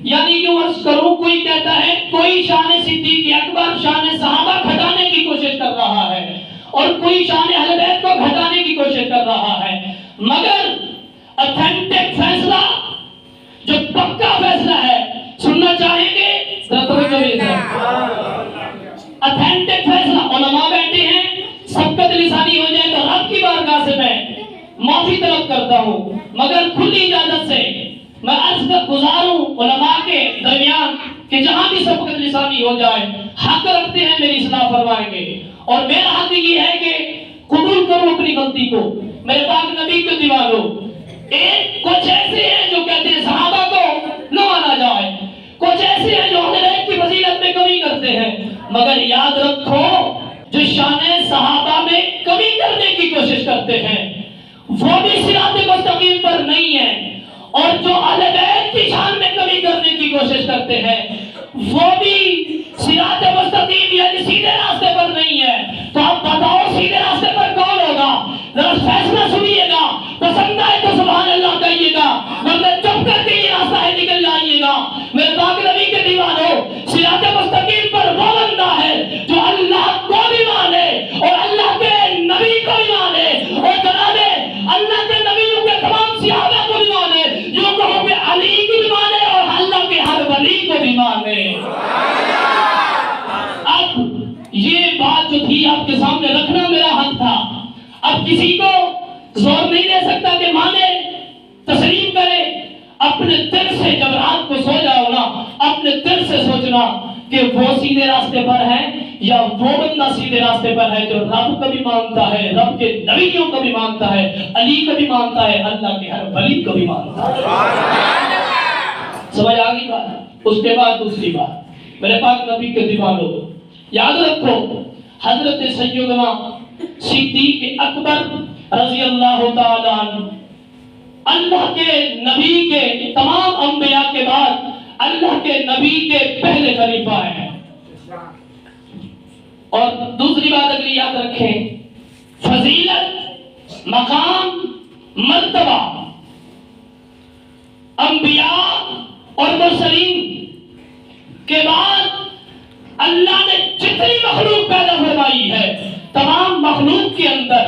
یعنی یوں عرض کروں، کوئی کہتا ہے کوئی شان صدیق اکبر، شان صحابہ گھٹانے کی کوشش کر رہا ہے، اور کوئی شان اہل بیت کو گھٹانے کی کوشش کر رہا ہے، مگر اتھینٹک فیصلہ جو پکا فیصلہ ہے سننا چاہیں گے؟ اتھینٹک فیصلہ، علماء بیٹھے ہیں، سبقت لسانی ہو جائے تو رب کی بارگاہ سے میں معافی طلب کرتا ہوں، مگر کھلی اجازت سے میں عرض کا گزاروں علماء کے درمیان کہ جہاں بھی سبقت لسانی ہو جائے، حق رکھتے ہیں میری اصلاح فرمائیں گے، اور میرا حق یہ ہے کہ قبول کروں اپنی غلطی کو۔ میرے پاک نبی کے دیوانوں، ایک کچھ ایسے ہیں جو کہتے ہیں صحابہ کو نہ مانا جائے، کچھ ایسے ہیں جو اہل بیت کی فضیلت میں کمی کرتے ہیں، مگر یاد رکھو جو شان صحابہ میں کمی کرنے کی کوشش کرتے ہیں وہ بھی صراط مستقیم پر نہیں ہے، اور جو اہل بیت کی شان میں کمی کرنے کی کوشش کرتے ہیں وہ بھی صراط مستقیم یعنی سیدھے راستے پر نہیں ہے۔ تو آپ بتاؤ سیدھے راستے پر کون ہوگا؟ ذرا فیصلہ سنیے گا، پسند آئے تو سبحان اللہ کہیے گا، ورنہ چپ کر کے یہ راستہ ہے نکل جائیے گا۔ میرے پاک نبی کے دیوانوں، صراط مستقیم پر وہ بندہ ہے جو اللہ کو بھی مانے اور اللہ کے نبی کو بھی مانے، اور جناب اللہ کے نبیوں کے تمام صحابہ کو بھی مانے، یوں کہو کہ علی کو بھی مانے اور اللہ کے ہر ولی کو بھی مانے۔ اب یہ بات جو تھی آپ کے سامنے رکھنا میرا حق تھا۔ اب کسی کو زور نہیں دے سکتا کہ مانے، تسلیم کرے۔ اپنے دل سے جب رات کو سو جاؤ نا، اپنے دل سے سوچنا کہ وہ سیدھے راستے پر ہے یا وہ بندہ سیدھے راستے پر ہے جو رب کو بھی مانتا ہے، رب کے نبیوں کو بھی مانتا ہے، علی کو بھی مانتا ہے، اللہ کے ہر ولی کو بھی مانتا ہے۔ سمجھ آ گئی بات؟ اس کے بعد دوسری بات، میرے پاک نبی کے دیوانوں، یاد رکھو حضرت سیدنا صدیق اکبر رضی اللہ تعالی عنہ اللہ کے نبی کے تمام انبیاء کے بعد اللہ کے نبی کے پہلے خلیفہ ہیں۔ اور دوسری بات اگلی یاد رکھیں، فضیلت، مقام، مرتبہ انبیاء اور مرسلین کے بعد اللہ نے جتنی مخلوق پیدا فرمائی ہے، تمام مخلوق کے اندر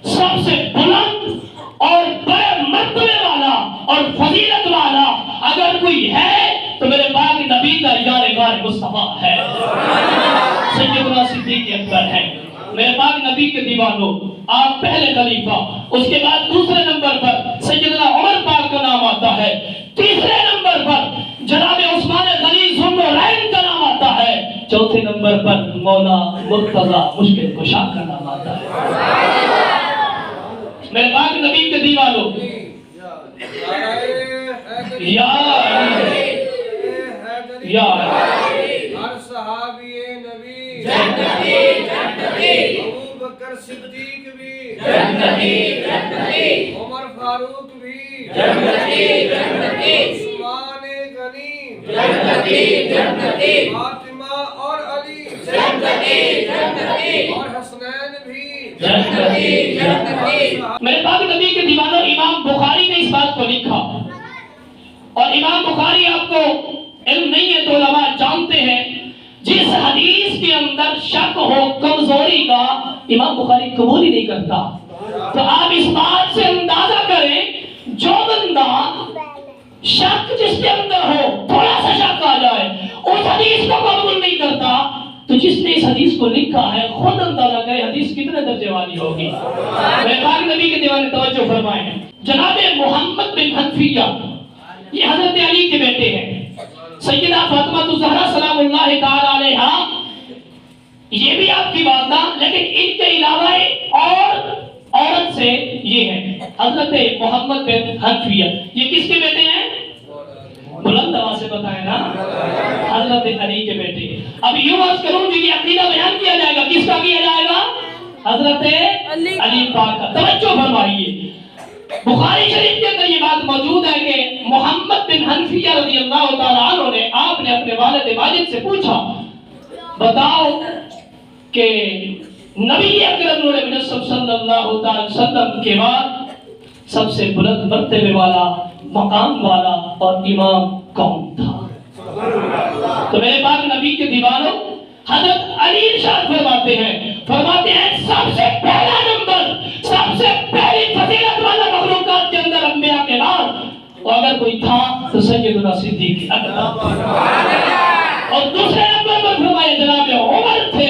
سب سے بلند اور بڑے مرتبے والا اور فضیلت والا اگر کوئی ہے تو میرے پاک نبی کا یار غار مصطفیٰ ہے، سیدنا صدیق اکبر ہے۔ میرے پاک نبی کے دیوانوں، آپ پہلے خلیفہ، اس کے بعد دوسرے نمبر پر سیدنا عمر پاک کا نام آتا ہے، تیسرے نمبر پر جناب عثمان غنی ذوالنورین کا نام آتا ہے، چوتھے نمبر پر مولا مرتضی مشکل کشا کا نام آتا ہے۔ میرے پاک نبی کے دیوانوں، یا ہر صحابی نبی جنتی جنتی، ابو بکر صدیق بھی جنتی جنتی، عمر فاروق بھی جنتی جنتی، عثمان غنی جنتی جنتی، فاطمہ اور علی جنتی جنتی، اور حسنین بھی جنتی جنتی۔ میرے پاک نبی کے دیوانوں، امام بخاری نے اس بات کو لکھا، اور امام بخاری آپ کو علم نہیں ہے تو علماء جانتے ہیں، جس حدیث کے اندر شک ہو کمزوری کا امام بخاری قبول ہی نہیں کرتا۔ تو آپ اس بات سے اندازہ کریں، جو بندہ شک جس کے اندر ہو، تھوڑا سا شک آ جائے، اس حدیث کو قبول نہیں کرتا، تو جس نے اس حدیث کو لکھا ہے خود اندازہ کرے حدیث کتنے درجے والی ہوگی۔ میرے پاک نبی کے دیوانے توجہ فرمائیں، جناب محمد بن حنفیہ یہ حضرت علی کے بیٹے ہیں، سیدہ فاطمہ الزہرا سلام اللہ تعالی علیہا یہ بھی آپ کی والدہ، لیکن ان کے علاوہ اور عورت سے یہ ہے حضرت محمد بن حنفیہ، یہ کس کے بیٹے ہیں؟ بلند آواز سے بتائیں نا، حضرت علی کے بیٹے۔ اب یوں عرض کروں جو یہ عقیدہ بیان کیا جائے گا، کس کا کیا جائے گا؟ حضرت علی پاک کا۔ توجہ فرمائیے، بخاری شریف کے اندر یہ بات موجود ہے کہ محمد بن حنفیہ رضی اللہ تعالیٰ عنہ نے آپ نے اپنے والد ماجد سے پوچھا، بتاؤ کہ نبی اکرم نور مجسم صلی اللہ تعالی وسلم کے بعد سب سے بلند مرتبے والا، مقام والا اور امام کون تھا؟ تو میرے پاک نبی کے دیوانوں، حضرت علی ارشاد فرماتے ہیں سب سے پہلا نمبر، سب سے پہلی فضیلت والا مخلوقات کے اندر انبیاء کے بعد اور اگر کوئی تھا تو سیدنا صدیق اکبر، اور دوسرے نمبر پر فرمایا جناب عمر تھے،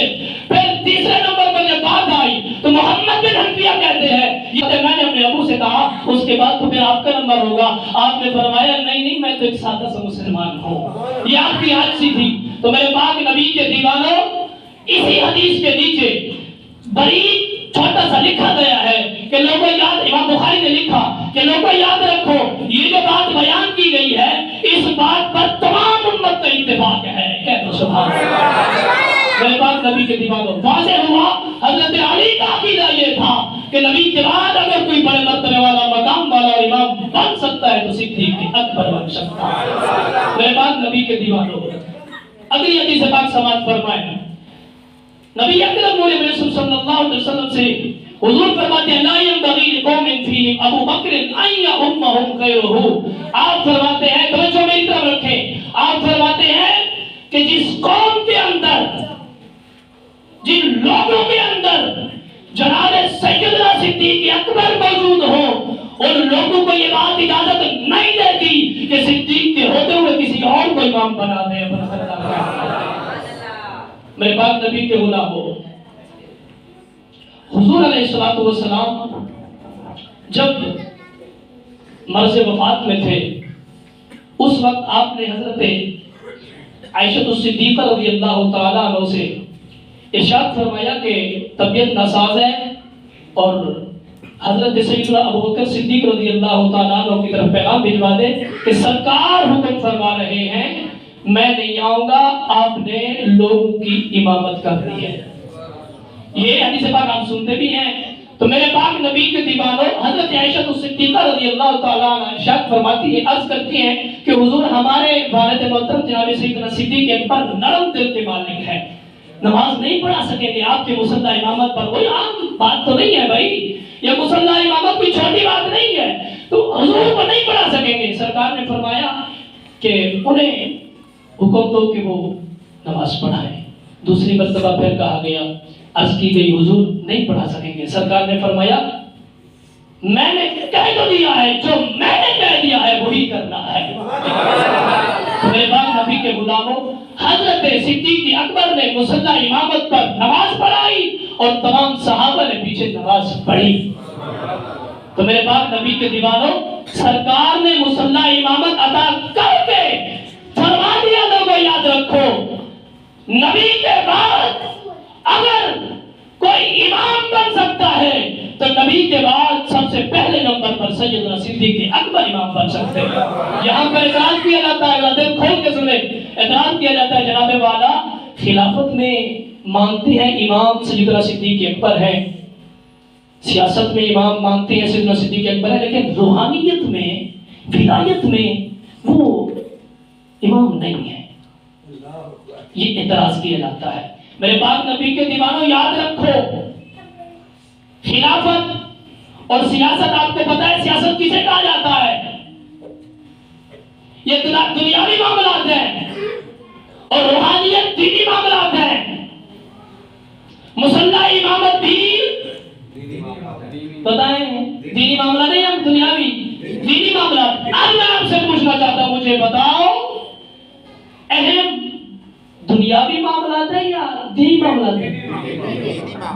پھر تیسرے نمبر پر جب بات آئی تو محمد بن حنفیہ کہتے ہیں، یہ میں نے اپنے ابو سے کہا اس کے بعد تو پھر آپ کا نمبر ہوگا، آپ نے فرمایا نہیں میں تو ایک سادہ سا مسلمان ہوں، یہ آپ کی عاجزی تھی۔ تو میرے پاک نبی کے دیوانوں، اسی حدیث کے نیچے بڑی چھوٹا سا لکھا گیا ہے کہ لوگوں یاد، امام بخاری نے لکھا کہ لوگوں یاد رکھو یہ جو بات بیان کی گئی ہے اس بات پر تمام امت کا اتفاق ہے، کہتے سبحان اللہ۔ میرے پاک نبی کے دیوانوں، واضح ہوا حضرت علی کا عقیدہ یہ تھا کہ نبی کے بعد اگر کوئی بڑے مرتبے والا، مقام والا اور امام بن سکتا ہے تو صدیق اکبر بن سکتا ہے۔ میرے پاک نبی کے دیوانوں، اگلی حدیث پاک سماعت فرمائیں، نبی اکرم نور رسول صلی اللہ علیہ وسلم سے حضور فرماتے ہیں لا ينبغي لقوم فيهم ابو بکر ان يؤمهم غيره، آپ فرماتے ہیں توجہ میری طرف رکھیں، آپ فرماتے ہیں کہ جس قوم کے اندر، جن لوگوں کے اندر جناب سیدنا صدیق اکبر موجود ہو، ان لوگوں کو یہ بات اجازت نہیں دیتی کہ صدیق کے ہوتے ہوئے کسی اور کو امام بنا دے۔ میرے پاک نبی کے غلاموں، حضور علیہ الصلوۃ والسلام جب مرض وفات میں تھے اس وقت آپ نے حضرت عائشہ الصدیقہ رضی اللہ تعالیٰ عنہ سے ارشاد فرمایا کہ طبیعت ناساز ہے، اور حضرت سیدنا ابوبکر صدیق رضی اللہ تعالیٰ عنہ کی طرف پیغام بھجوا دے کہ سرکار حکم فرما رہے ہیں میں نہیں آؤں گا، آپ نے لوگوں کی امامت کرنی ہے۔ یہ حدیث پاک آپ سنتے بھی ہیں۔ تو میرے پاک نبی کے دیوانوں، حضرت عائشہ الصدیقہ رضی اللہ تعالیٰ عنہ ارشاد فرماتی ہے، عرض کرتی ہیں کہ حضور ہمارے والد محترم جناب سیدنا صدیق اکبر نرم دل کے مالک ہیں، نماز نہیں پڑھا سکیں گے آپ کے مصلی امامت پر، کوئی عام بات تو نہیں ہے بھائی، یہ مصلی امامت کوئی چھوٹی بات نہیں ہے، تو حضور کو نہیں پڑھا سکیں گے۔ سرکار نے فرمایا کہ انہیں حکم دو کہ وہ نماز پڑھائیں۔ دوسری مرتبہ پھر کہا گیا، عرض کی گئی حضور نہیں پڑھا سکیں گے۔ سرکار نے فرمایا میں نے کہہ تو دیا ہے، جو میں نے کہہ دیا ہے وہی کرنا ہے۔ میرے پاک نبی کے غلاموں، حضرت صدیق اکبر نے مصلی امامت پر نماز پڑھائی اور تمام صحابہ نے پیچھے نماز پڑھی۔ تو میرے پاک نبی کے دیوانوں، سرکار نے مصلی امامت عطا کر کے فرما دیا لوگوں یاد رکھو نبی کے بعد اگر کوئی امام بن سکتا ہے تو نبی کے بعد سب سے پہلے نمبر پر سیدنا صدیق اکبر امام بن سکتے ہیں۔ یہاں پر اعتراض کیا جاتا ہے، دل کھول کے سنیں، اعتراض کیا جاتا ہے جناب والا خلافت میں مانتے ہیں امام سیدنا صدیق اکبر ہے، سیاست میں امام مانتے ہیں سیدنا صدیق اکبر ہے، لیکن روحانیت میں، ولایت میں وہ امام نہیں ہے، یہ اعتراض کیا جاتا ہے۔ میرے پاک نبی کے دیوانوں یاد رکھو، خلافت اور سیاست آپ کو پتا ہے سیاست کسے کہا جاتا ہے؟ یہ دنیاوی معاملات ہیں اور روحانیت دینی معاملات ہیں۔ مصلی امامت بھی بتائیں دینی معاملہ نہیں ہے، دنیاوی دینی معاملات۔ اب میں آپ سے پوچھنا چاہتا ہوں، مجھے بتاؤ اہم دنیاوی معاملات ہے یا دینی معاملات ہے؟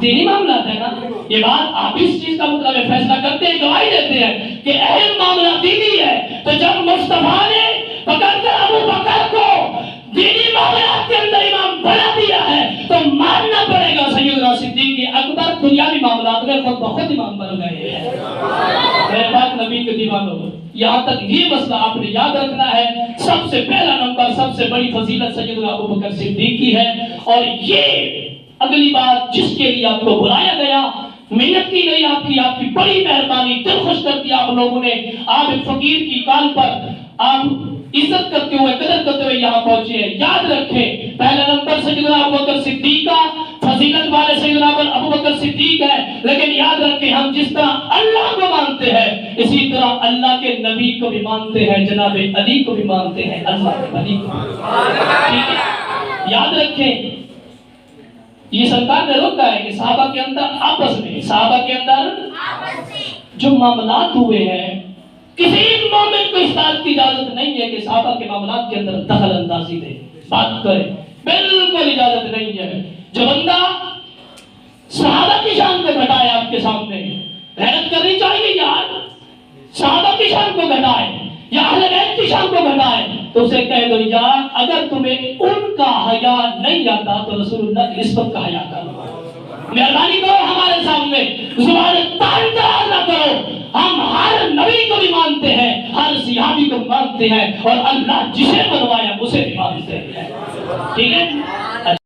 دینی معاملات ہے نا۔ یہ بات آپ اس چیز کا مطلب فیصلہ کرتے ہیں، گواہی دیتے ہیں کہ اہم معاملہ دینی ہے، تو جب مصطفیٰ نے پکڑ کر ابو بکر کو دینی معاملات کے اندر امام بنا دیا ہے تو ماننا پڑے گا سیدنا صدیق اکبر دنیاوی معاملات میں خود بخود امام بن گئے ہیں۔ میرے پاک نبی کے دیوانوں، یہاں تک یہ مسئلہ آپ نے یاد رکھنا ہے، سب سے پہلا نمبر، سب سے بڑی فضیلت سیدنا ابوبکر صدیق کی ہے، اور یہ اگلی بات جس کے لیے آپ کو بلایا گیا، محنت کی گئی آپ کی بڑی مہربانی، دل خوش کر دیا آپ لوگوں نے، آپ ایک فقیر کی کال پر آپ عزت کرتے ہوئے، قدر کرتے ہوئے یہاں پہنچے ہیں۔ یاد رکھیں پہلا نمبر سیدنا ابوبکر صدیق کا، فضیلت والے سیدنا ابوبکر صدیق ہے، لیکن یاد رکھیں ہم جس طرح اللہ کو مانتے ہیں اسی اللہ کے نبی کو بھی مانتے ہیں، جناب علی کو بھی مانتے ہیں، اللہ کے نبی کو۔ ٹھیک ہے، یاد رکھیں یہ سرکار نے روکا ہے کہ صحابہ کے اندر آپس میں، صحابہ کے اندر جو معاملات ہوئے ہیں، کسی مومن کو اس بات کی اجازت نہیں ہے کہ صحابہ کے معاملات کے اندر دخل اندازی دے، بات کرے، بالکل اجازت نہیں ہے۔ جو بندہ صحابہ کی شان کو گھٹائے آپ کے سامنے، غیرت کرنی چاہیے یار، صحابہ کی شان کو گھٹائے یا اہل بیت کی شان کو گھٹائے تو اسے کہہ دو یار اگر تمہیں ان کا حیا نہیں آتا تو رسول اللہ کی نسبت کا حیا کرو، مہربانی کرو ہمارے سامنے زبان تاج نہ کرو، ہم ہر نبی کو بھی مانتے ہیں، ہر صحابی کو مانتے ہیں، اور اللہ جسے بنوایا اسے بھی مانتے ہیں، ٹھیک ہے۔